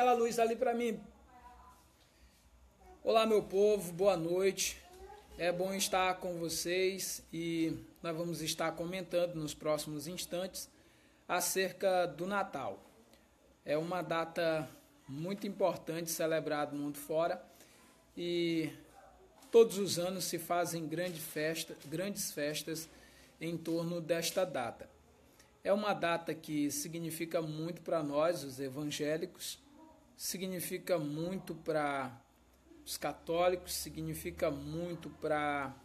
aquela luz ali para mim. Olá, meu povo, boa noite. É bom estar com vocês e nós vamos estar comentando nos próximos instantes acerca do Natal. É uma data muito importante celebrada no mundo fora e todos os anos se fazem grandes festas em torno desta data. É uma data que significa muito para nós, os evangélicos, significa muito para os católicos, significa muito para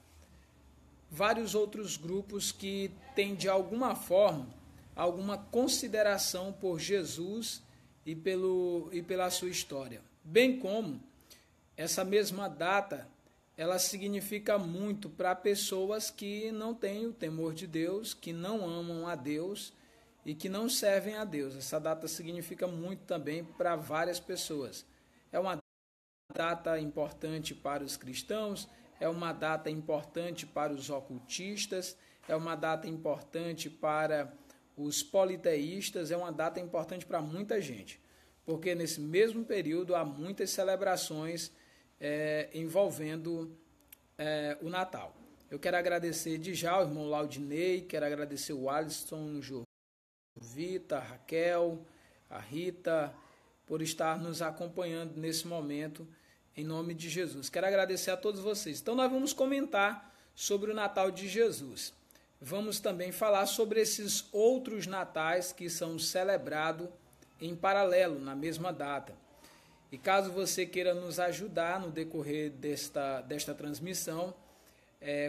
vários outros grupos que têm de alguma forma alguma consideração por Jesus e pela sua história. Bem como essa mesma data, ela significa muito para pessoas que não têm o temor de Deus, que não amam a Deus e que não servem a Deus. Essa data significa muito também para várias pessoas. É uma data importante para os cristãos, é uma data importante para os ocultistas, é uma data importante para os politeístas, é uma data importante para muita gente, porque nesse mesmo período há muitas celebrações envolvendo o Natal. Eu quero agradecer de já o irmão Laudinei, quero agradecer o Alisson, Jovita, a Raquel, a Rita, por estar nos acompanhando nesse momento, em nome de Jesus. Quero agradecer a todos vocês. Então nós vamos comentar sobre o Natal de Jesus. Vamos também falar sobre esses outros natais que são celebrados em paralelo, na mesma data. E caso você queira nos ajudar no decorrer desta transmissão,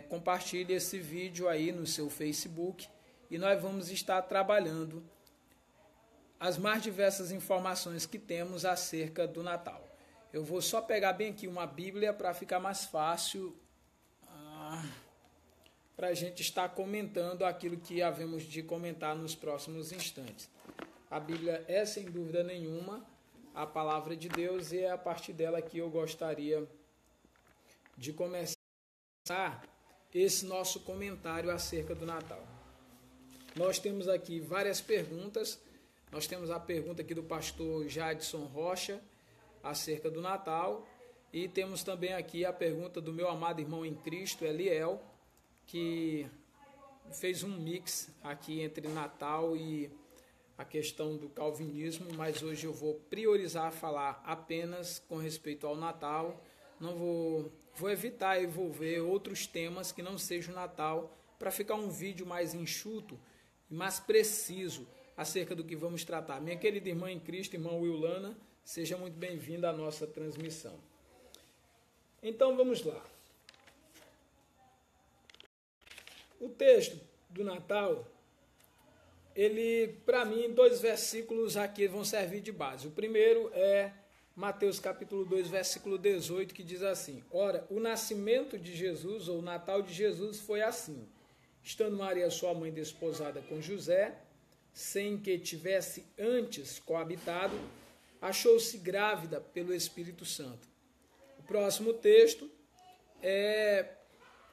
compartilhe esse vídeo aí no seu Facebook e nós vamos estar trabalhando as mais diversas informações que temos acerca do Natal. Eu vou só pegar bem aqui uma Bíblia para ficar mais fácil para a gente estar comentando aquilo que havemos de comentar nos próximos instantes. A Bíblia é, sem dúvida nenhuma, a palavra de Deus e é a partir dela que eu gostaria de começar esse nosso comentário acerca do Natal. Nós temos aqui várias perguntas. Nós temos a pergunta aqui do pastor Jadson Rocha acerca do Natal e temos também aqui a pergunta do meu amado irmão em Cristo, Eliel, que fez um mix aqui entre Natal e a questão do calvinismo, mas hoje eu vou priorizar falar apenas com respeito ao Natal. Não vou evitar envolver outros temas que não sejam Natal, para ficar um vídeo mais enxuto e mais preciso acerca do que vamos tratar. Minha querida irmã em Cristo, irmã Wilana, seja muito bem-vinda à nossa transmissão. Então vamos lá. O texto do Natal, ele, para mim, 2 versículos aqui vão servir de base. O primeiro é Mateus capítulo 2, versículo 18, que diz assim: Ora, o nascimento de Jesus, ou o Natal de Jesus, foi assim. Estando Maria, sua mãe, desposada com José, sem que tivesse antes coabitado, achou-se grávida pelo Espírito Santo. O próximo texto é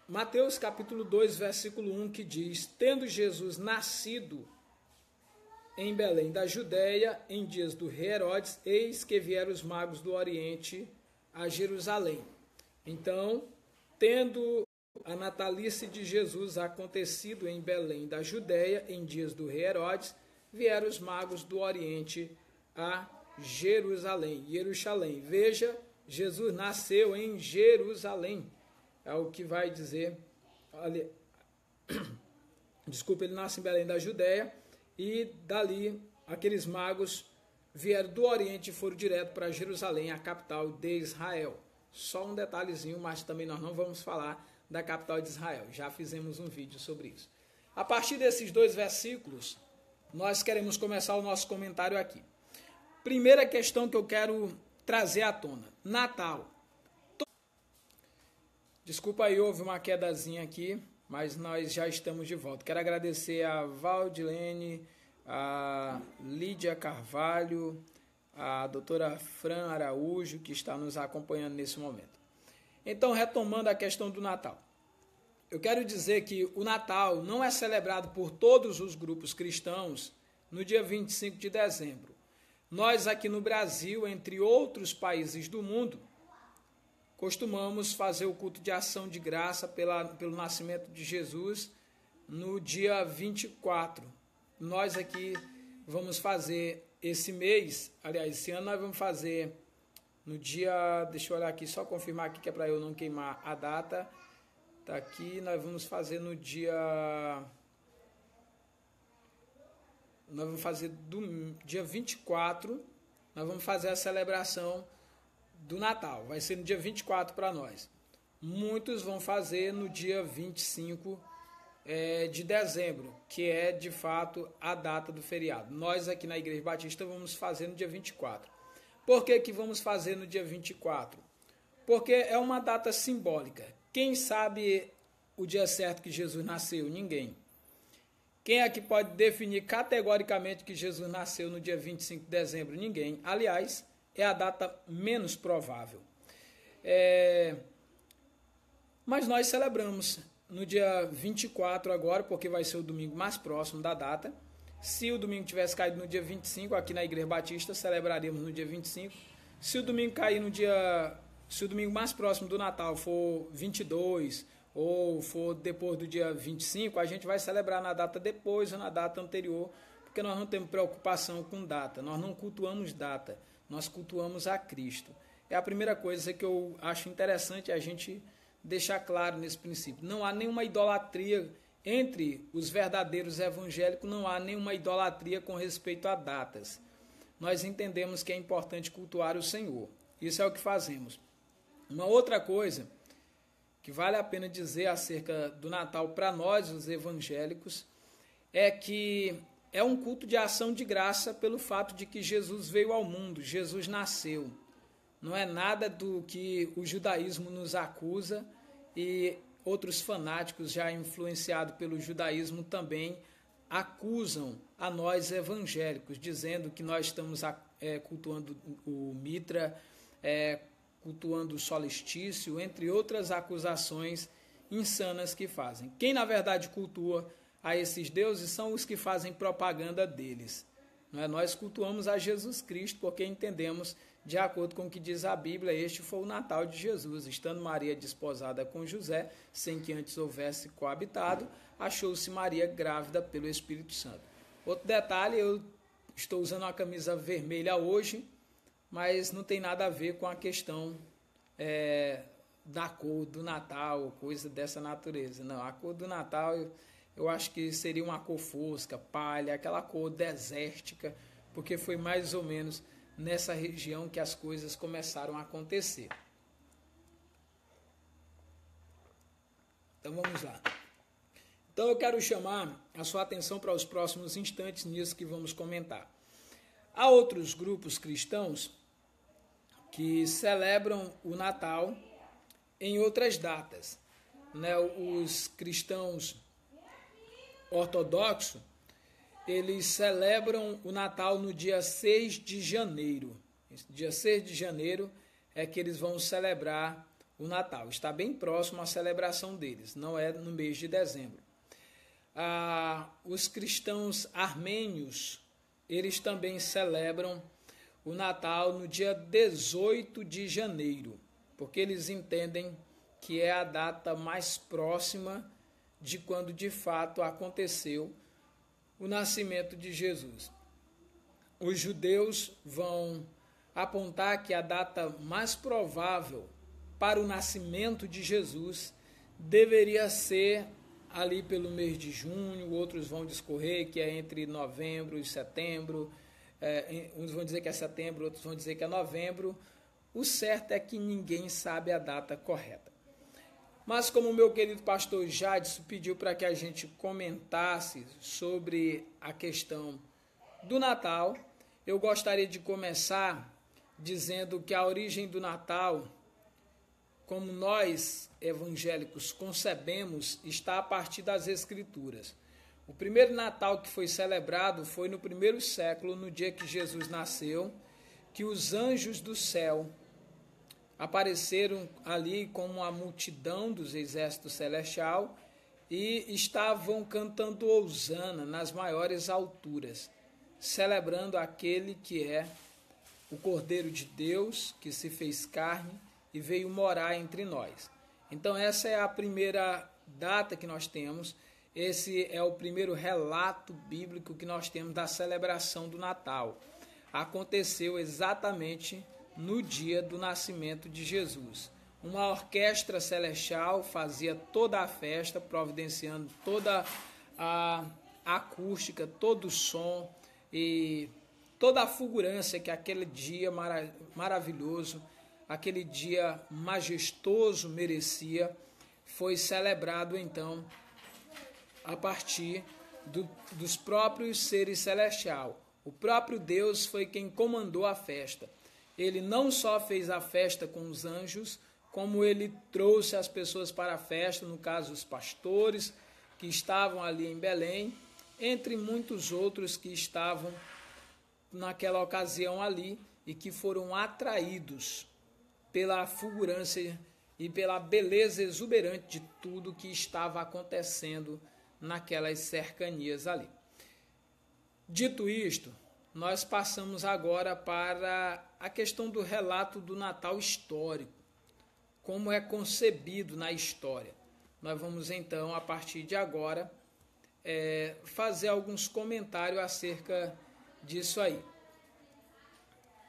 Mateus capítulo 2, versículo 1, que diz: Tendo Jesus nascido em Belém da Judéia, em dias do rei Herodes, eis que vieram os magos do Oriente a Jerusalém. Então, tendo a natalice de Jesus acontecido em Belém da Judéia, em dias do rei Herodes, vieram os magos do Oriente a Jerusalém. Veja, Jesus nasceu em Jerusalém. É o que vai dizer. Desculpa, ele nasce em Belém da Judéia. E dali, aqueles magos vieram do Oriente e foram direto para Jerusalém, a capital de Israel. Só um detalhezinho, mas também nós não vamos falar da capital de Israel. Já fizemos um vídeo sobre isso. A partir desses 2 versículos, nós queremos começar o nosso comentário aqui. Primeira questão que eu quero trazer à tona. Natal. Desculpa aí, houve uma quedazinha aqui, mas nós já estamos de volta. Quero agradecer a Valdilene, a Lídia Carvalho, a doutora Fran Araújo, que está nos acompanhando nesse momento. Então, retomando a questão do Natal. Eu quero dizer que o Natal não é celebrado por todos os grupos cristãos no dia 25 de dezembro. Nós aqui no Brasil, entre outros países do mundo, costumamos fazer o culto de ação de graça pelo nascimento de Jesus no dia 24. Nós aqui vamos fazer esse mês, aliás, esse ano nós vamos fazer no dia, deixa eu olhar aqui, só confirmar aqui que é para eu não queimar a data. Tá aqui, nós vamos fazer no dia... Nós vamos fazer do dia 24, nós vamos fazer a celebração do Natal. Vai ser no dia 24 para nós. Muitos vão fazer no dia 25 de dezembro, que é de fato a data do feriado. Nós aqui na Igreja Batista vamos fazer no dia 24. Por que vamos fazer no dia 24? Porque é uma data simbólica. Quem sabe o dia certo que Jesus nasceu? Ninguém. Quem aqui pode definir categoricamente que Jesus nasceu no dia 25 de dezembro? Ninguém. Aliás, é a data menos provável. Mas nós celebramos no dia 24 agora, porque vai ser o domingo mais próximo da data. Se o domingo tivesse caído no dia 25, aqui na Igreja Batista, celebraríamos no dia 25. Se o domingo cair no dia... Se o domingo mais próximo do Natal for 22 ou for depois do dia 25, a gente vai celebrar na data depois ou na data anterior, porque nós não temos preocupação com data, nós não cultuamos data, nós cultuamos a Cristo. É a primeira coisa que eu acho interessante a gente deixar claro nesse princípio. Não há nenhuma idolatria entre os verdadeiros evangélicos, não há nenhuma idolatria com respeito a datas. Nós entendemos que é importante cultuar o Senhor. Isso é o que fazemos. Uma outra coisa que vale a pena dizer acerca do Natal para nós, os evangélicos, é que é um culto de ação de graça pelo fato de que Jesus veio ao mundo, Jesus nasceu. Não é nada do que o judaísmo nos acusa e outros fanáticos já influenciados pelo judaísmo também acusam a nós evangélicos, dizendo que nós estamos cultuando o Mitra, cultuando o solstício, entre outras acusações insanas que fazem. Quem, na verdade, cultua a esses deuses são os que fazem propaganda deles. Não é? Nós cultuamos a Jesus Cristo porque entendemos, de acordo com o que diz a Bíblia, este foi o Natal de Jesus. Estando Maria desposada com José, sem que antes houvesse coabitado, achou-se Maria grávida pelo Espírito Santo. Outro detalhe, eu estou usando uma camisa vermelha hoje, mas não tem nada a ver com a questão da cor do Natal, coisa dessa natureza. Não, a cor do Natal eu acho que seria uma cor fosca, palha, aquela cor desértica, porque foi mais ou menos nessa região que as coisas começaram a acontecer. Então vamos lá. Então eu quero chamar a sua atenção para os próximos instantes nisso que vamos comentar. Há outros grupos cristãos que celebram o Natal em outras datas. Né? Os cristãos ortodoxos, eles celebram o Natal no dia 6 de janeiro. Dia 6 de janeiro é que eles vão celebrar o Natal. Está bem próximo à celebração deles, não é no mês de dezembro. Os cristãos armênios, eles também celebram o Natal no dia 18 de janeiro, porque eles entendem que é a data mais próxima de quando de fato aconteceu o nascimento de Jesus. Os judeus vão apontar que a data mais provável para o nascimento de Jesus deveria ser ali pelo mês de junho, outros vão discorrer que é entre novembro e setembro, uns vão dizer que é setembro, outros vão dizer que é novembro. O certo é que ninguém sabe a data correta. Mas como o meu querido pastor Jadson pediu para que a gente comentasse sobre a questão do Natal, eu gostaria de começar dizendo que a origem do Natal, como nós evangélicos concebemos, está a partir das Escrituras. O primeiro Natal que foi celebrado foi no primeiro século, no dia que Jesus nasceu, que os anjos do céu apareceram ali como uma multidão dos exércitos celestial e estavam cantando hosana nas maiores alturas. celebrando aquele que é o Cordeiro de Deus, que se fez carne e veio morar entre nós. Então essa é a primeira data que nós temos, esse é o primeiro relato bíblico que nós temos da celebração do Natal. Aconteceu exatamente no dia do nascimento de Jesus. Uma orquestra celestial fazia toda a festa, providenciando toda a acústica, todo o som e toda a fulgurância que aquele dia maravilhoso, aquele dia majestoso merecia, foi celebrado então a partir dos próprios seres celestiais. O próprio Deus foi quem comandou a festa. Ele não só fez a festa com os anjos, como ele trouxe as pessoas para a festa, no caso os pastores que estavam ali em Belém, entre muitos outros que estavam naquela ocasião ali e que foram atraídos pela fulgurância e pela beleza exuberante de tudo que estava acontecendo naquelas cercanias ali. Dito isto, nós passamos agora para a questão do relato do Natal histórico, como é concebido na história. Nós vamos então, a partir de agora, fazer alguns comentários acerca disso aí.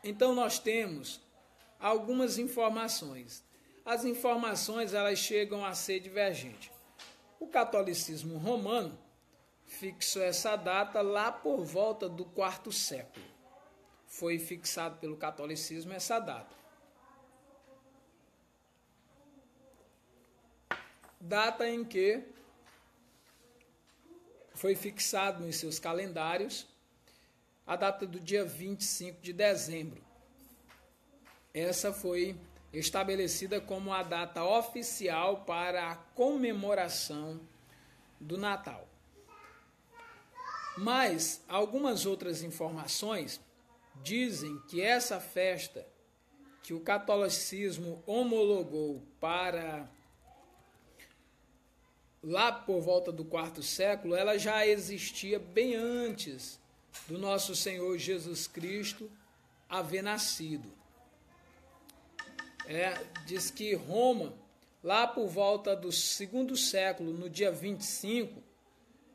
Então nós temos algumas informações. As informações elas chegam a ser divergentes. O catolicismo romano fixou essa data lá por volta do IV século. Foi fixado pelo catolicismo essa data. Data em que foi fixado nos seus calendários a data do dia 25 de dezembro. Essa foi estabelecida como a data oficial para a comemoração do Natal. Mas algumas outras informações dizem que essa festa que o catolicismo homologou para lá por volta do IV século, ela já existia bem antes do nosso Senhor Jesus Cristo haver nascido. Diz que Roma, lá por volta do II século, no dia 25,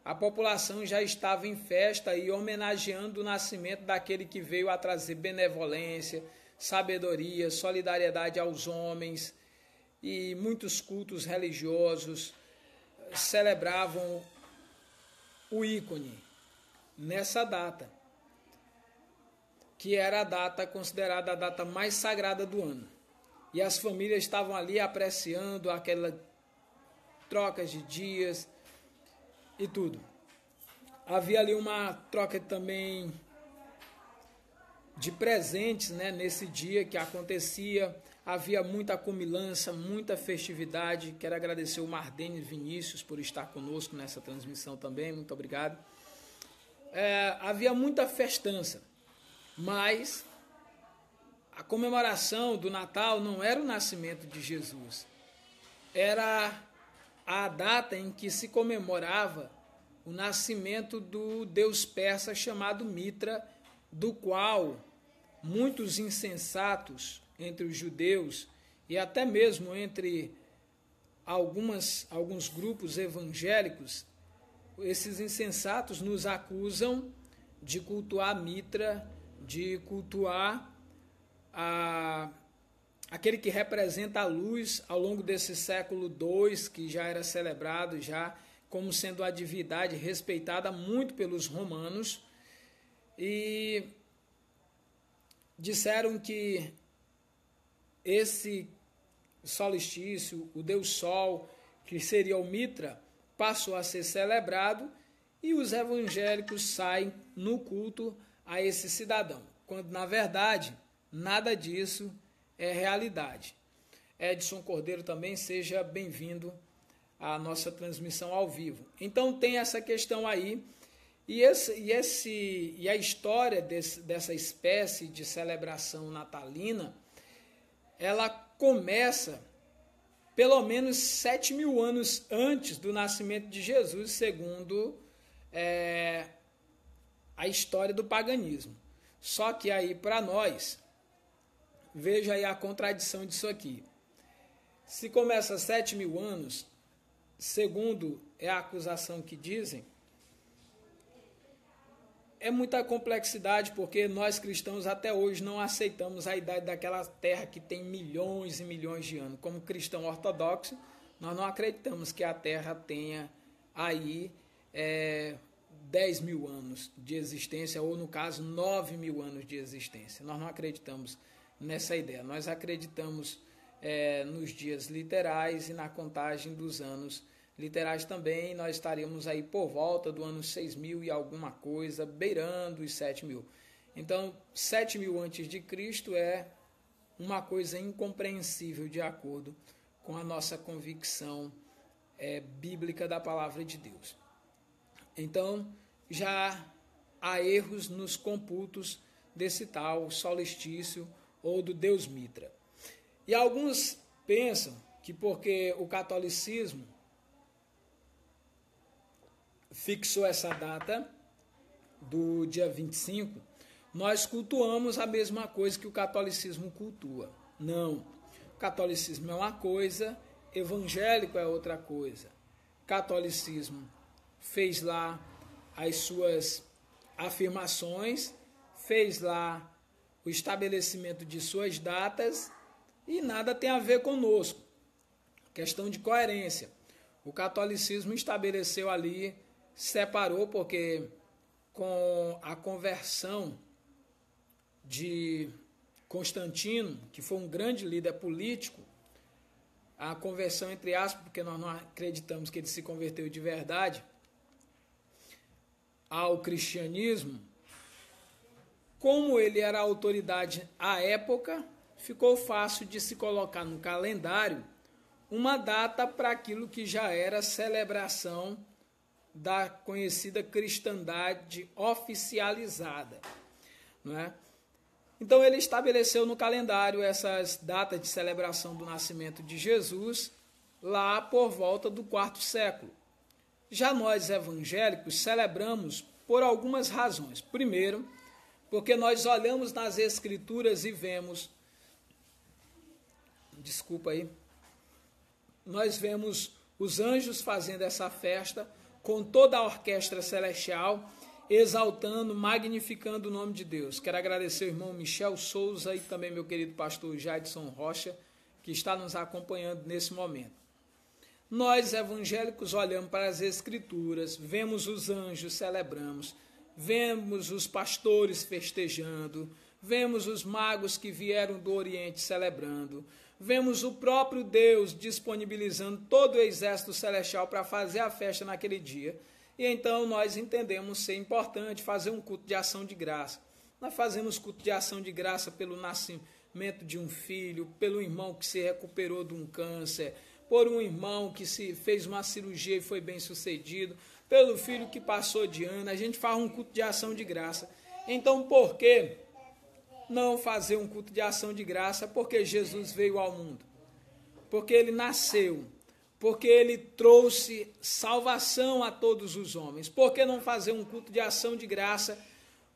a população já estava em festa e homenageando o nascimento daquele que veio a trazer benevolência, sabedoria, solidariedade aos homens, e muitos cultos religiosos celebravam o ícone nessa data, que era a data considerada a data mais sagrada do ano. E as famílias estavam ali apreciando aquela troca de dias e tudo. Havia ali uma troca também de presentes, nesse dia que acontecia. Havia muita comilança, muita festividade. Quero agradecer o Mardênio Vinícius por estar conosco nessa transmissão também. Muito obrigado. Havia muita festança, mas a comemoração do Natal não era o nascimento de Jesus. Era a data em que se comemorava o nascimento do deus persa chamado Mitra, do qual muitos insensatos entre os judeus e até mesmo entre alguns grupos evangélicos, esses insensatos nos acusam de cultuar Mitra, de cultuar aquele que representa a luz ao longo desse século II, que já era celebrado já como sendo a divindade respeitada muito pelos romanos, e disseram que esse solstício, o deus Sol, que seria o Mitra, passou a ser celebrado e os evangélicos saem no culto a esse cidadão, quando na verdade nada disso é realidade. Edson Cordeiro também, seja bem-vindo à nossa transmissão ao vivo. Então tem essa questão aí, e a história dessa espécie de celebração natalina, ela começa pelo menos 7.000 anos antes do nascimento de Jesus, segundo a história do paganismo. Só que aí para nós, veja aí a contradição disso aqui. Se começa 7.000 anos, segundo é a acusação que dizem, é muita complexidade, porque nós cristãos até hoje não aceitamos a idade daquela terra que tem milhões e milhões de anos. Como cristão ortodoxo, nós não acreditamos que a terra tenha aí 10.000 anos de existência, ou no caso 9.000 anos de existência. Nós não acreditamos nessa ideia. Nós acreditamos nos dias literais e na contagem dos anos literais também. Nós estaríamos aí por volta do ano 6.000 e alguma coisa, beirando os 7.000. Então, 7.000 antes de Cristo é uma coisa incompreensível de acordo com a nossa convicção bíblica da palavra de Deus. Então, já há erros nos computos desse tal solstício ou do Deus Mitra. E alguns pensam que porque o catolicismo fixou essa data do dia 25, nós cultuamos a mesma coisa que o catolicismo cultua. Não. O catolicismo é uma coisa, evangélico é outra coisa. O catolicismo fez lá as suas afirmações, fez lá o estabelecimento de suas datas e nada tem a ver conosco. Questão de coerência. O catolicismo estabeleceu ali, separou, porque com a conversão de Constantino, que foi um grande líder político, a conversão entre aspas, porque nós não acreditamos que ele se converteu de verdade, ao cristianismo, como ele era autoridade à época, ficou fácil de se colocar no calendário uma data para aquilo que já era celebração da conhecida cristandade oficializada, não é? Então ele estabeleceu no calendário essas datas de celebração do nascimento de Jesus lá por volta do IV século. Já nós evangélicos celebramos por algumas razões. Primeiro, porque nós olhamos nas Escrituras e vemos, nós vemos os anjos fazendo essa festa com toda a orquestra celestial, exaltando, magnificando o nome de Deus. Quero agradecer o irmão Michel Souza e também meu querido pastor Jadson Rocha, que está nos acompanhando nesse momento. Nós, evangélicos, olhamos para as Escrituras, vemos os anjos, celebramos, vemos os pastores festejando, vemos os magos que vieram do Oriente celebrando, vemos o próprio Deus disponibilizando todo o exército celestial para fazer a festa naquele dia. E então nós entendemos ser importante fazer um culto de ação de graça. Nós fazemos culto de ação de graça pelo nascimento de um filho, pelo irmão que se recuperou de um câncer, por um irmão que se fez uma cirurgia e foi bem sucedido, pelo filho que passou de ano. A gente faz um culto de ação de graça. Então, por que não fazer um culto de ação de graça? Porque Jesus veio ao mundo, porque ele nasceu, porque ele trouxe salvação a todos os homens. Por que não fazer um culto de ação de graça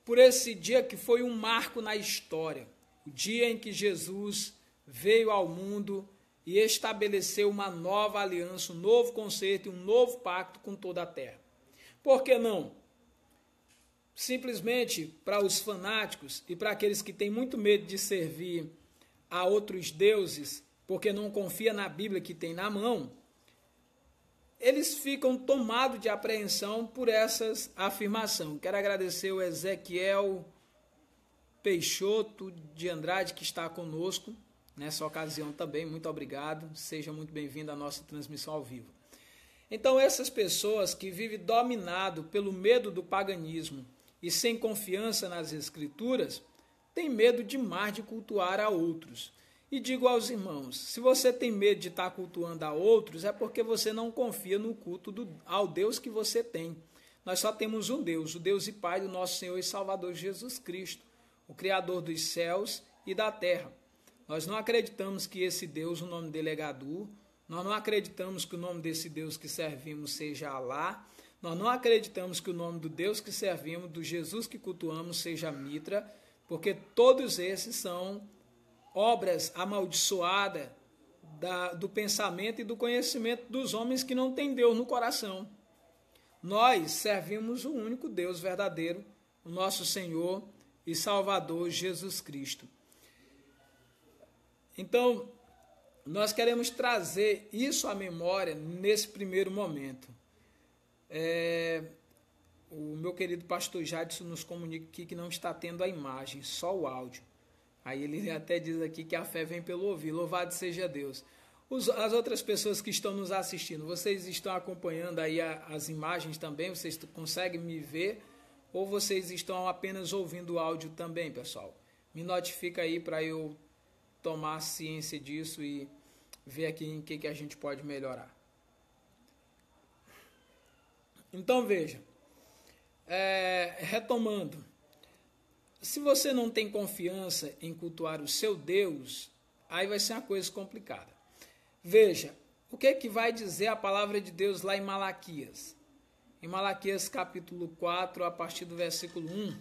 por esse dia que foi um marco na história, o dia em que Jesus veio ao mundo e estabeleceu uma nova aliança, um novo concerto e um novo pacto com toda a terra? Por que não? Simplesmente para os fanáticos e para aqueles que têm muito medo de servir a outros deuses, porque não confia na Bíblia que tem na mão, eles ficam tomados de apreensão por essas afirmações. Quero agradecer o Ezequiel Peixoto de Andrade, que está conosco nessa ocasião também. Muito obrigado, seja muito bem-vindo à nossa transmissão ao vivo. Então, essas pessoas que vivem dominado pelo medo do paganismo e sem confiança nas Escrituras, têm medo demais de cultuar a outros. E digo aos irmãos, se você tem medo de estar cultuando a outros, é porque você não confia no culto ao Deus que você tem. Nós só temos um Deus, o Deus e Pai do nosso Senhor e Salvador Jesus Cristo, o Criador dos céus e da terra. Nós não acreditamos que esse Deus, o nome dele é Gadu, nós não acreditamos que o nome desse Deus que servimos seja Alá, Nós não acreditamos que o nome do Deus que servimos, do Jesus que cultuamos, seja Mitra, porque todos esses são obras amaldiçoadas do pensamento e do conhecimento dos homens que não têm Deus no coração. Nós servimos o único Deus verdadeiro, o nosso Senhor e Salvador Jesus Cristo. Então, nós queremos trazer isso à memória nesse primeiro momento. O meu querido pastor Jadson nos comunica aqui que não está tendo a imagem, só o áudio. Aí ele até diz aqui que a fé vem pelo ouvir. Louvado seja Deus. As outras pessoas que estão nos assistindo, vocês estão acompanhando aí as imagens também? Vocês conseguem me ver? Ou vocês estão apenas ouvindo o áudio também, pessoal? Me notifica aí para eu tomar ciência disso e ver aqui em que a gente pode melhorar. Então veja, retomando, se você não tem confiança em cultuar o seu Deus, aí vai ser uma coisa complicada. Veja, o que vai dizer a palavra de Deus lá em Malaquias? Em Malaquias capítulo 4, a partir do versículo 1,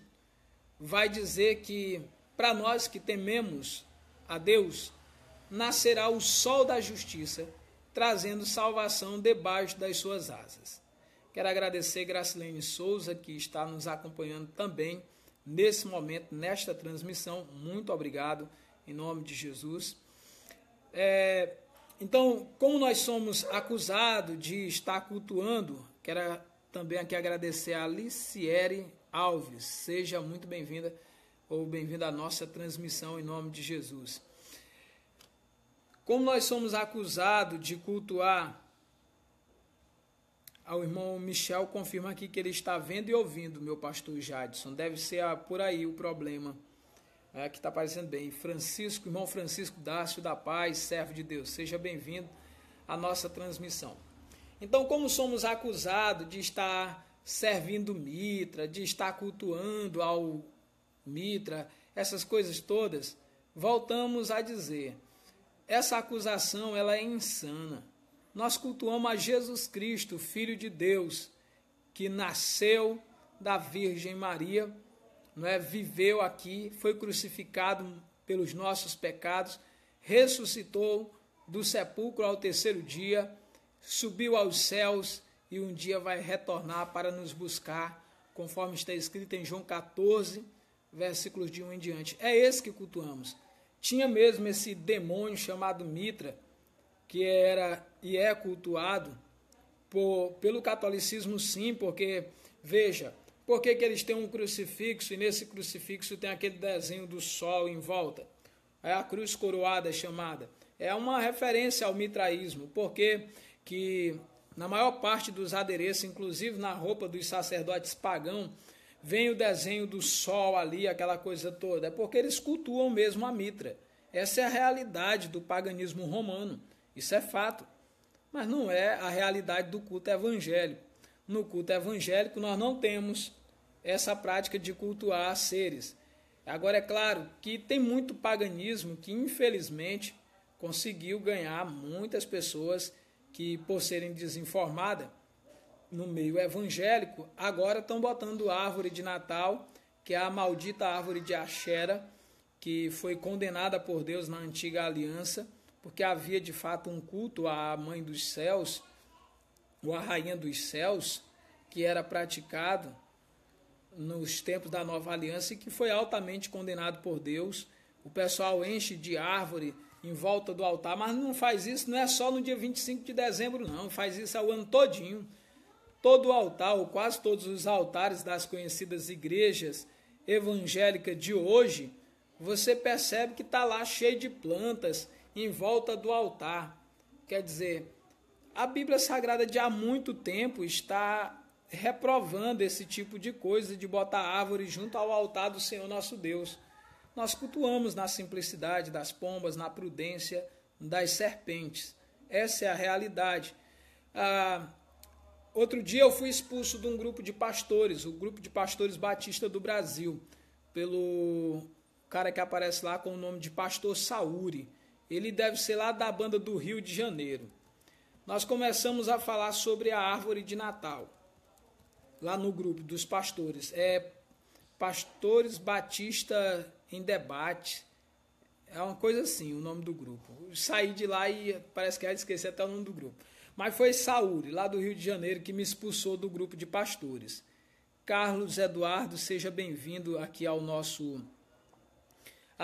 vai dizer que para nós que tememos a Deus, nascerá o sol da justiça, trazendo salvação debaixo das suas asas. Quero agradecer Gracilene Souza, que está nos acompanhando também nesse momento, nesta transmissão. Muito obrigado, em nome de Jesus. Então, como nós somos acusados de estar cultuando, quero também aqui agradecer a Aliciere Alves. Seja muito bem-vinda ou bem-vinda à nossa transmissão em nome de Jesus. Como nós somos acusados de cultuar, o irmão Michel confirma aqui que ele está vendo e ouvindo, meu pastor Jadson. Deve ser por aí o problema. Que está aparecendo bem. Francisco, irmão Francisco Dácio da Paz, servo de Deus, seja bem-vindo à nossa transmissão. Então, como somos acusados de estar servindo Mitra, de estar cultuando ao Mitra, essas coisas todas, voltamos a dizer, essa acusação ela é insana. Nós cultuamos a Jesus Cristo, Filho de Deus, que nasceu da Virgem Maria, viveu aqui, foi crucificado pelos nossos pecados, ressuscitou do sepulcro ao terceiro dia, subiu aos céus e um dia vai retornar para nos buscar, conforme está escrito em João 14, versículos de 1 em diante. É esse que cultuamos. Tinha mesmo esse demônio chamado Mitra, que era e é cultuado pelo catolicismo, sim, porque, veja, por que eles têm um crucifixo e nesse crucifixo tem aquele desenho do sol em volta? É a cruz coroada chamada. É uma referência ao mitraísmo, porque que na maior parte dos adereços, inclusive na roupa dos sacerdotes pagãos, vem o desenho do sol ali, aquela coisa toda. É porque eles cultuam mesmo a Mitra. Essa é a realidade do paganismo romano. Isso é fato. Mas não é a realidade do culto evangélico. No culto evangélico nós não temos essa prática de cultuar seres. Agora é claro que tem muito paganismo que infelizmente conseguiu ganhar muitas pessoas que por serem desinformadas no meio evangélico, agora estão botando árvore de Natal, que é a maldita árvore de Axera, que foi condenada por Deus na antiga aliança, porque havia de fato um culto à mãe dos céus, ou à rainha dos céus, que era praticado nos tempos da nova aliança e que foi altamente condenado por Deus. O pessoal enche de árvore em volta do altar, mas não faz isso, não é só no dia 25 de dezembro, não, faz isso ao ano todinho. Todo o altar, ou quase todos os altares das conhecidas igrejas evangélicas de hoje, você percebe que está lá cheio de plantas em volta do altar. Quer dizer, a Bíblia Sagrada de há muito tempo está reprovando esse tipo de coisa, de botar árvore junto ao altar do Senhor nosso Deus. Nós cultuamos na simplicidade das pombas, na prudência das serpentes. Essa é a realidade. Outro dia eu fui expulso de um grupo de pastores, o Grupo de Pastores Batista do Brasil, pelo cara que aparece lá com o nome de Pastor Saúri. Ele deve ser lá da banda do Rio de Janeiro. Nós começamos a falar sobre a árvore de Natal. lá no grupo dos pastores. É Pastores Batista em Debate. É uma coisa assim, o nome do grupo. Eu saí de lá e parece que esqueci até o nome do grupo. Mas foi Saúl, lá do Rio de Janeiro, que me expulsou do grupo de pastores. Carlos Eduardo, seja bem-vindo aqui a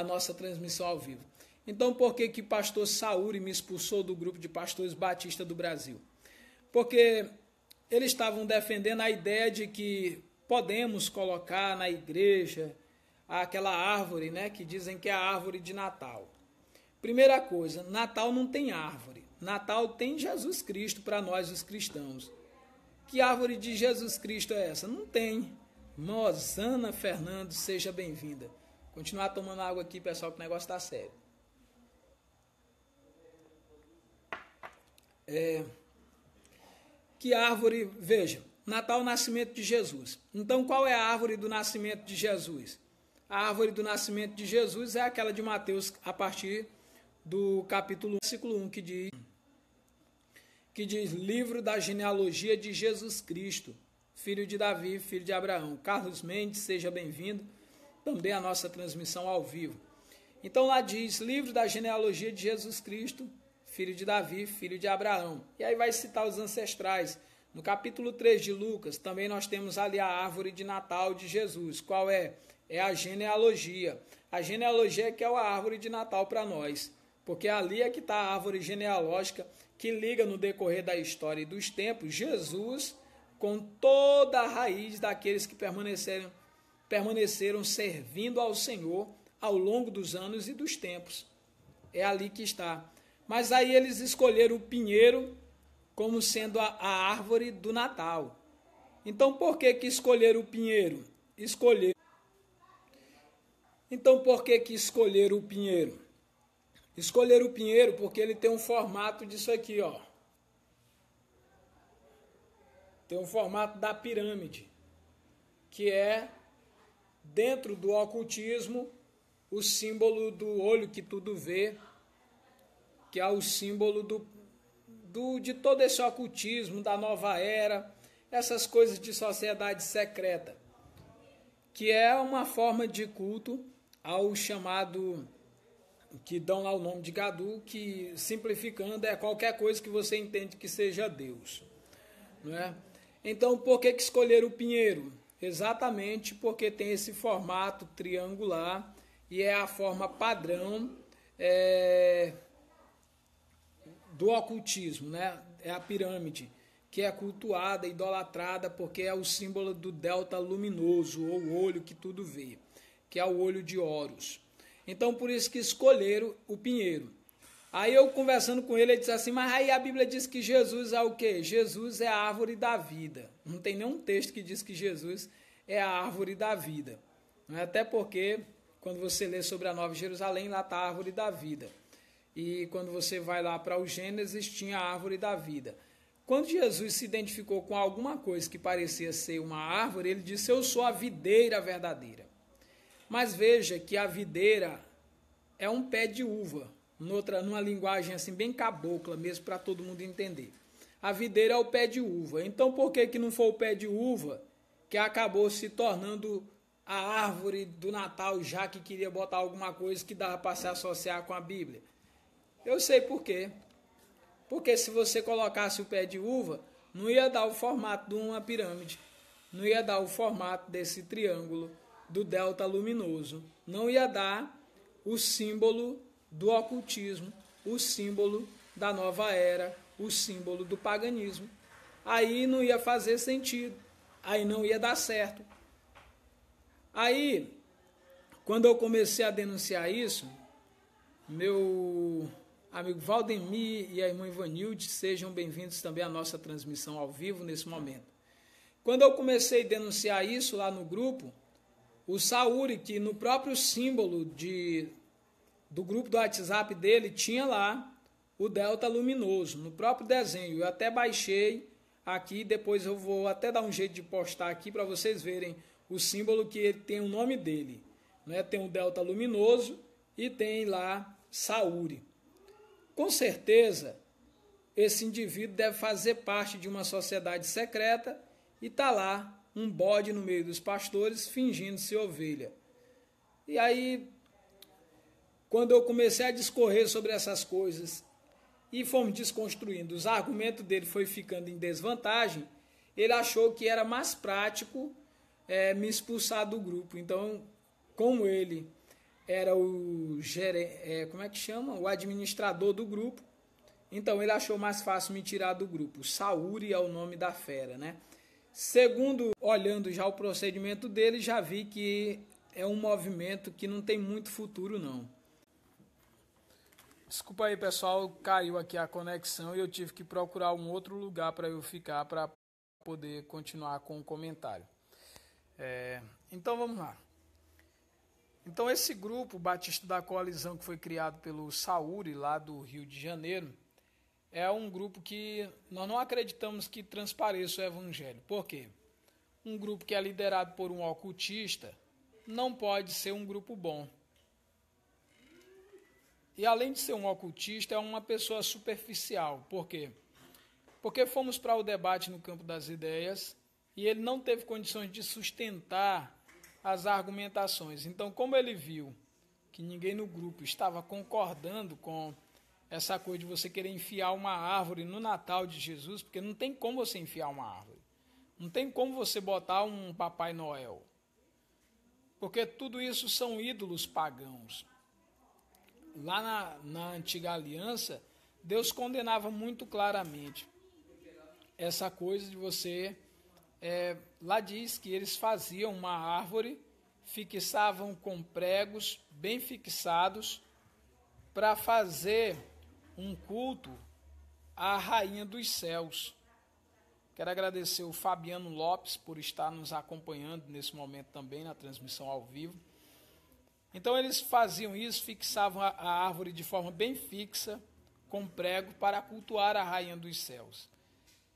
nossa transmissão ao vivo. Então, por que pastor Saúl me expulsou do grupo de pastores Batista do Brasil? Porque eles estavam defendendo a ideia de que podemos colocar na igreja aquela árvore, né, que dizem que é a árvore de Natal. Primeira coisa, Natal não tem árvore. Natal tem Jesus Cristo para nós, os cristãos. Que árvore de Jesus Cristo é essa? Não tem. Mosana Fernandes, seja bem-vinda. Continuar tomando água aqui, pessoal, que o negócio está sério. Que árvore, veja, Natal, nascimento de Jesus. Então, qual é a árvore do nascimento de Jesus? A árvore do nascimento de Jesus é aquela de Mateus, a partir do capítulo 1, versículo 1, que diz livro da genealogia de Jesus Cristo, filho de Davi, filho de Abraão. Carlos Mendes, seja bem-vindo, também a nossa transmissão ao vivo. Então lá diz, livro da genealogia de Jesus Cristo, filho de Davi, filho de Abraão. E aí vai citar os ancestrais. No capítulo 3 de Lucas, também nós temos ali a árvore de Natal de Jesus. Qual é? É a genealogia. A genealogia é que é a árvore de Natal para nós, porque ali é que está a árvore genealógica que liga no decorrer da história e dos tempos Jesus com toda a raiz daqueles que permaneceram servindo ao Senhor ao longo dos anos e dos tempos. É ali que está. Mas aí eles escolheram o pinheiro como sendo a árvore do Natal. Então por que escolheram o pinheiro? Então por que escolheram o pinheiro? Escolheram o pinheiro porque ele tem um formato disso aqui, ó. Tem um formato da pirâmide, que é, dentro do ocultismo, o símbolo do olho que tudo vê, que é o símbolo de todo esse ocultismo, da nova era, essas coisas de sociedade secreta, que é uma forma de culto ao chamado, que dão lá o nome de Gadu, que, simplificando, é qualquer coisa que você entende que seja Deus. Não é? Então, por que escolheram o pinheiro? Exatamente porque tem esse formato triangular e é a forma padrão do ocultismo, né? É a pirâmide, que é cultuada, idolatrada, porque é o símbolo do delta luminoso, ou o olho que tudo vê, que é o olho de Horus. Então, por isso que escolheram o pinheiro. Aí eu conversando com ele, ele disse assim, mas aí a Bíblia diz que Jesus é o quê? Jesus é a árvore da vida. Não tem nenhum texto que diz que Jesus é a árvore da vida. Não é? Até porque, quando você lê sobre a Nova Jerusalém, lá está a árvore da vida. E quando você vai lá para o Gênesis, tinha a árvore da vida. Quando Jesus se identificou com alguma coisa que parecia ser uma árvore, ele disse, eu sou a videira verdadeira. Mas veja que a videira é um pé de uva, numa linguagem assim bem cabocla mesmo, para todo mundo entender. A videira é o pé de uva. Então por que não foi o pé de uva que acabou se tornando a árvore do Natal, já que queria botar alguma coisa que dava para se associar com a Bíblia? Eu sei por quê. Porque se você colocasse o pé de uva, não ia dar o formato de uma pirâmide, não ia dar o formato desse triângulo do delta luminoso, não ia dar o símbolo do ocultismo, o símbolo da nova era, o símbolo do paganismo. Aí não ia fazer sentido, aí não ia dar certo. Aí, quando eu comecei a denunciar isso, meu amigo Valdemir e a irmã Ivanilde, sejam bem-vindos também à nossa transmissão ao vivo nesse momento. Quando eu comecei a denunciar isso lá no grupo, o Saúl, que no próprio símbolo do grupo do WhatsApp dele, tinha lá o delta luminoso, no próprio desenho. Eu até baixei aqui, depois eu vou até dar um jeito de postar aqui para vocês verem o símbolo que ele tem o nome dele. Né? Tem o delta luminoso e tem lá Saúl. Com certeza, esse indivíduo deve fazer parte de uma sociedade secreta e está lá um bode no meio dos pastores, fingindo ser ovelha. E aí, quando eu comecei a discorrer sobre essas coisas e fomos desconstruindo, os argumentos dele foi ficando em desvantagem, ele achou que era mais prático me expulsar do grupo. Então, como ele era o o administrador do grupo, então ele achou mais fácil me tirar do grupo. Saúri é o nome da fera, né? Segundo, olhando já o procedimento dele, já vi que é um movimento que não tem muito futuro, não. Desculpa aí, pessoal, caiu aqui a conexão e eu tive que procurar um outro lugar para eu ficar, para poder continuar com o comentário. Então vamos lá. Então esse grupo Batista da Coalizão, que foi criado pelo Saúri, lá do Rio de Janeiro, é um grupo que nós não acreditamos que transpareça o evangelho. Por quê? Um grupo que é liderado por um ocultista não pode ser um grupo bom. E além de ser um ocultista, é uma pessoa superficial. Por quê? Porque fomos para o debate no campo das ideias e ele não teve condições de sustentar as argumentações. Então, como ele viu que ninguém no grupo estava concordando com essa coisa de você querer enfiar uma árvore no Natal de Jesus, porque não tem como você enfiar uma árvore. Não tem como você botar um Papai Noel. Porque tudo isso são ídolos pagãos. Lá na antiga aliança, Deus condenava muito claramente essa coisa de você... lá diz que eles faziam uma árvore, fixavam com pregos bem fixados para fazer um culto à Rainha dos Céus. Quero agradecer o Fabiano Lopes por estar nos acompanhando nesse momento também na transmissão ao vivo. Então eles faziam isso, fixavam a árvore de forma bem fixa, com prego, para cultuar a Rainha dos Céus.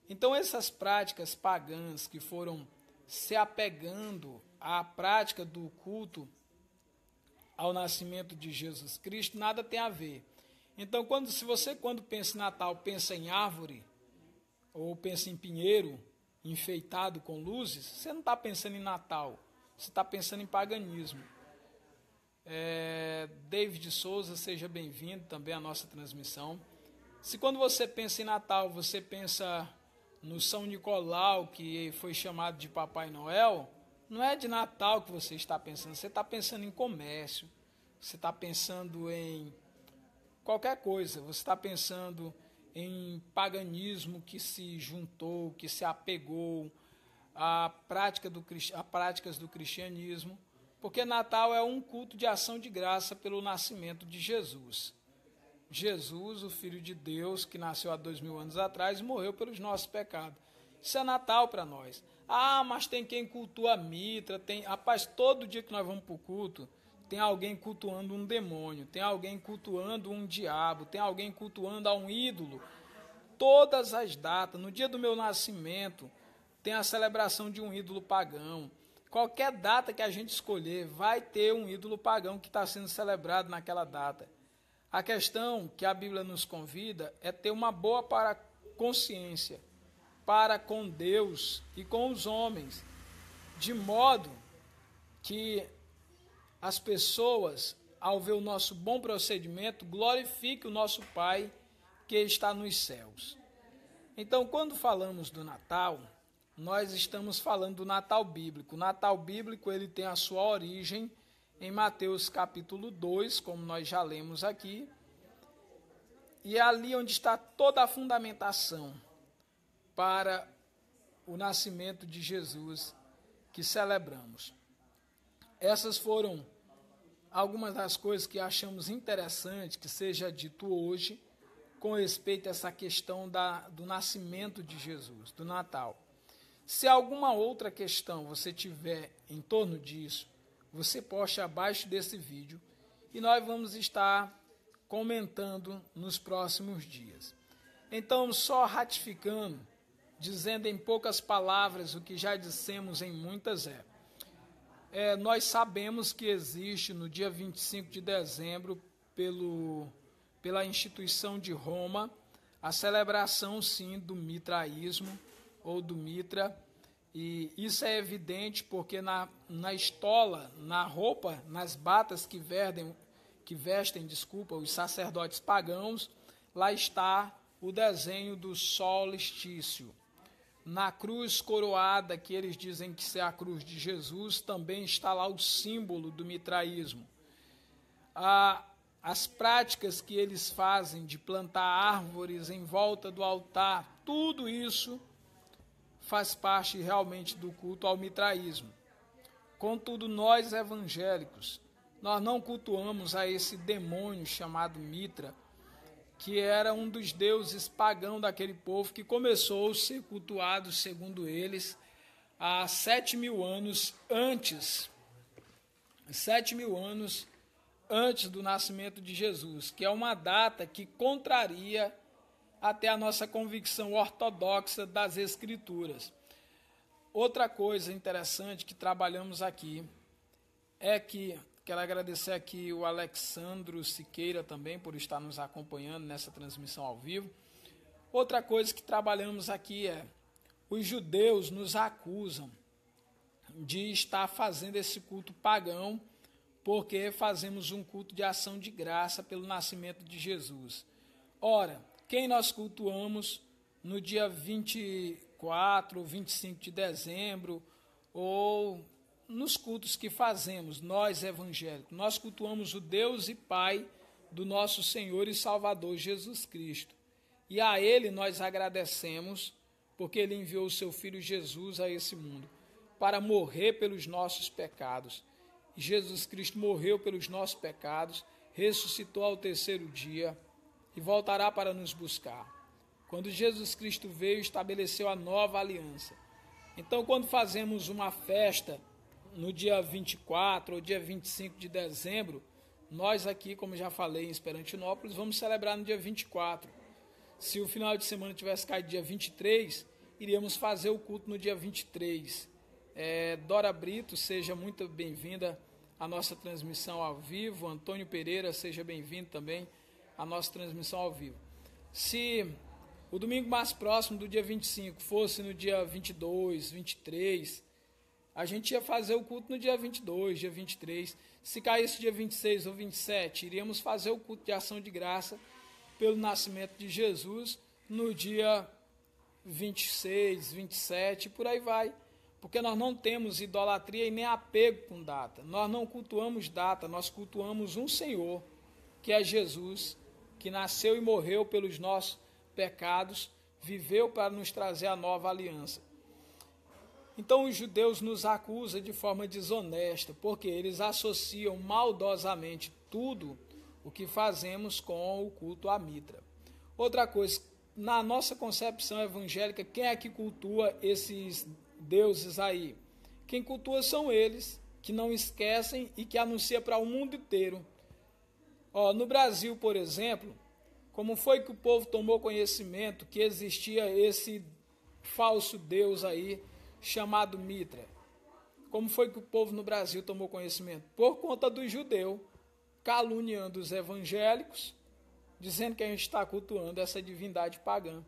Então essas práticas pagãs que foram se apegando à prática do culto ao nascimento de Jesus Cristo, nada tem a ver. Então se você quando pensa em Natal, pensa em árvore, ou pensa em pinheiro enfeitado com luzes, você não está pensando em Natal, você está pensando em paganismo. David Souza, seja bem-vindo também à nossa transmissão. Se quando você pensa em Natal, você pensa no São Nicolau, que foi chamado de Papai Noel, não é de Natal que você está pensando, você está pensando em comércio, você está pensando em qualquer coisa, você está pensando em paganismo que se juntou, que se apegou à práticas do cristianismo, porque Natal é um culto de ação de graça pelo nascimento de Jesus. Jesus, o Filho de Deus, que nasceu há 2000 anos atrás e morreu pelos nossos pecados. Isso é Natal para nós. Mas tem quem cultua a mitra, rapaz, todo dia que nós vamos para o culto, tem alguém cultuando um demônio, tem alguém cultuando um diabo, tem alguém cultuando a um ídolo. Todas as datas, no dia do meu nascimento, tem a celebração de um ídolo pagão. Qualquer data que a gente escolher, vai ter um ídolo pagão que está sendo celebrado naquela data. A questão que a Bíblia nos convida é ter uma boa consciência para com Deus e com os homens, de modo que as pessoas, ao ver o nosso bom procedimento, glorifiquem o nosso Pai que está nos céus. Então, quando falamos do Natal, nós estamos falando do Natal bíblico. O Natal bíblico ele tem a sua origem em Mateus capítulo 2, como nós já lemos aqui, e é ali onde está toda a fundamentação para o nascimento de Jesus que celebramos. Essas foram algumas das coisas que achamos interessante que seja dito hoje com respeito a essa questão do nascimento de Jesus, do Natal. Se alguma outra questão você tiver em torno disso, você poste abaixo desse vídeo e nós vamos estar comentando nos próximos dias. Então, só ratificando, dizendo em poucas palavras o que já dissemos em muitas nós sabemos que existe no dia 25 de dezembro, pela instituição de Roma, a celebração sim do mitraísmo ou do Mitra, E isso é evidente porque na estola, na roupa, nas batas que vestem, os sacerdotes pagãos, lá está o desenho do solstício. Na cruz coroada, que eles dizem que é a cruz de Jesus, também está lá o símbolo do mitraísmo. As práticas que eles fazem de plantar árvores em volta do altar, tudo isso faz parte realmente do culto ao mitraísmo. Contudo, nós evangélicos, nós não cultuamos a esse demônio chamado Mitra, que era um dos deuses pagãos daquele povo, que começou a ser cultuado, segundo eles, há 7.000 anos antes. 7.000 anos antes do nascimento de Jesus, que é uma data que contraria até a nossa convicção ortodoxa das Escrituras. Outra coisa interessante que trabalhamos aqui é que, quero agradecer aqui o Alexandro Siqueira também por estar nos acompanhando nessa transmissão ao vivo. Outra coisa que trabalhamos aqui é, os judeus nos acusam de estar fazendo esse culto pagão, porque fazemos um culto de ação de graça pelo nascimento de Jesus. Ora, quem nós cultuamos no dia 24 ou 25 de dezembro, ou nos cultos que fazemos, nós evangélicos, nós cultuamos o Deus e Pai do nosso Senhor e Salvador Jesus Cristo. E a Ele nós agradecemos, porque Ele enviou o seu Filho Jesus a esse mundo, para morrer pelos nossos pecados. Jesus Cristo morreu pelos nossos pecados, ressuscitou ao terceiro dia e voltará para nos buscar. Quando Jesus Cristo veio, estabeleceu a nova aliança. Então, quando fazemos uma festa no dia 24 ou dia 25 de dezembro, nós aqui, como já falei, em Esperantinópolis, vamos celebrar no dia 24. Se o final de semana tivesse caído dia 23, iríamos fazer o culto no dia 23. Dora Brito, seja muito bem-vinda à nossa transmissão ao vivo. Antônio Pereira, seja bem-vindo também à nossa transmissão ao vivo. Se o domingo mais próximo do dia 25 fosse no dia 22, 23, a gente ia fazer o culto no dia 22, dia 23. Se caísse dia 26 ou 27, iríamos fazer o culto de ação de graça pelo nascimento de Jesus no dia 26, 27, por aí vai. Porque nós não temos idolatria e nem apego com data. Nós não cultuamos data, nós cultuamos um Senhor, que é Jesus, que nasceu e morreu pelos nossos pecados, viveu para nos trazer a nova aliança. Então os judeus nos acusam de forma desonesta, porque eles associam maldosamente tudo o que fazemos com o culto à Mitra. Outra coisa, na nossa concepção evangélica, quem é que cultua esses deuses aí? Quem cultua são eles, que não esquecem e que anunciam para o mundo inteiro. No Brasil, por exemplo, como foi que o povo tomou conhecimento que existia esse falso deus aí, chamado Mitra? Como foi que o povo no Brasil tomou conhecimento? Por conta do judeu, caluniando os evangélicos, dizendo que a gente está cultuando essa divindade pagã.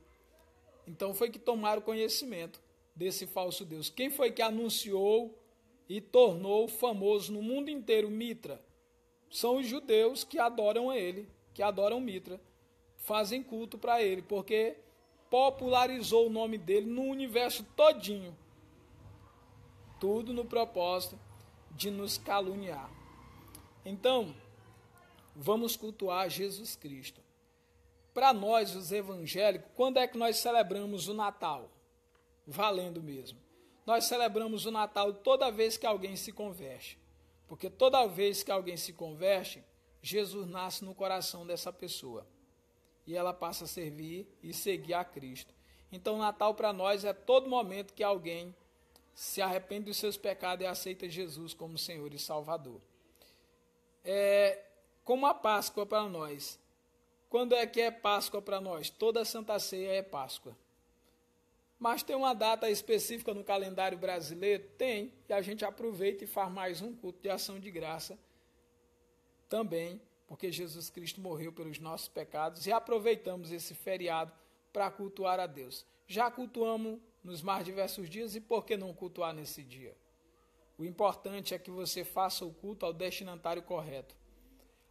Então foi que tomaram conhecimento desse falso Deus. Quem foi que anunciou e tornou famoso no mundo inteiro Mitra? São os judeus que adoram a ele, que adoram Mitra, fazem culto para ele, porque popularizou o nome dele no universo todinho. Tudo no propósito de nos caluniar. Então, vamos cultuar Jesus Cristo. Para nós, os evangélicos, quando é que nós celebramos o Natal? Valendo mesmo. Nós celebramos o Natal toda vez que alguém se converte. Porque toda vez que alguém se converte, Jesus nasce no coração dessa pessoa. E ela passa a servir e seguir a Cristo. Então, o Natal para nós é todo momento que alguém se arrepende dos seus pecados e aceita Jesus como Senhor e Salvador. Como a Páscoa para nós. Quando é que é Páscoa para nós? Toda Santa Ceia é Páscoa. Mas tem uma data específica no calendário brasileiro? Tem, e a gente aproveita e faz mais um culto de ação de graça também, porque Jesus Cristo morreu pelos nossos pecados, e aproveitamos esse feriado para cultuar a Deus. Já cultuamos nos mais diversos dias e por que não cultuar nesse dia? O importante é que você faça o culto ao destinatário correto.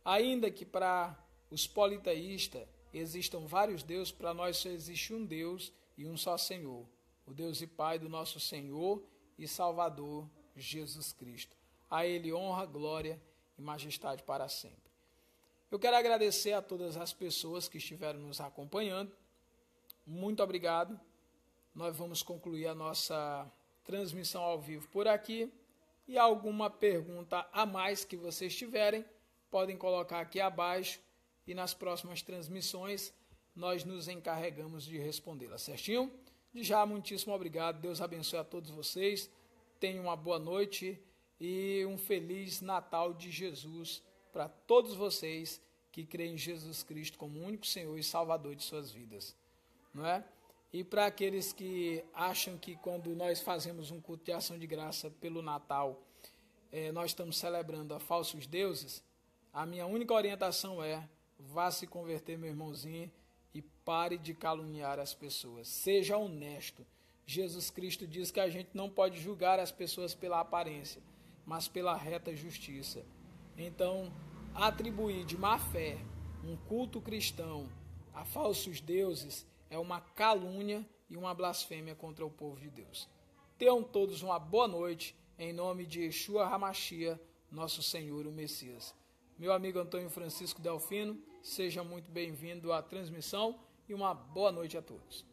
Ainda que para os politeístas existam vários deuses, para nós só existe um Deus e um só Senhor, o Deus e Pai do nosso Senhor e Salvador Jesus Cristo. A Ele honra, glória e majestade para sempre. Eu quero agradecer a todas as pessoas que estiveram nos acompanhando. Muito obrigado. Nós vamos concluir a nossa transmissão ao vivo por aqui. E alguma pergunta a mais que vocês tiverem, podem colocar aqui abaixo e nas próximas transmissões nós nos encarregamos de respondê-las, certinho? De já, muitíssimo obrigado. Deus abençoe a todos vocês. Tenham uma boa noite e um feliz Natal de Jesus para todos vocês que creem em Jesus Cristo como único Senhor e Salvador de suas vidas, não é? E para aqueles que acham que quando nós fazemos um culto de ação de graça pelo Natal, nós estamos celebrando a falsos deuses, a minha única orientação é: vá se converter, meu irmãozinho, e pare de caluniar as pessoas. Seja honesto. Jesus Cristo diz que a gente não pode julgar as pessoas pela aparência, mas pela reta justiça. Então, atribuir de má fé um culto cristão a falsos deuses é uma calúnia e uma blasfêmia contra o povo de Deus. Tenham todos uma boa noite, em nome de Yeshua HaMashiach, nosso Senhor, o Messias. Meu amigo Antônio Francisco Delfino, seja muito bem-vindo à transmissão e uma boa noite a todos.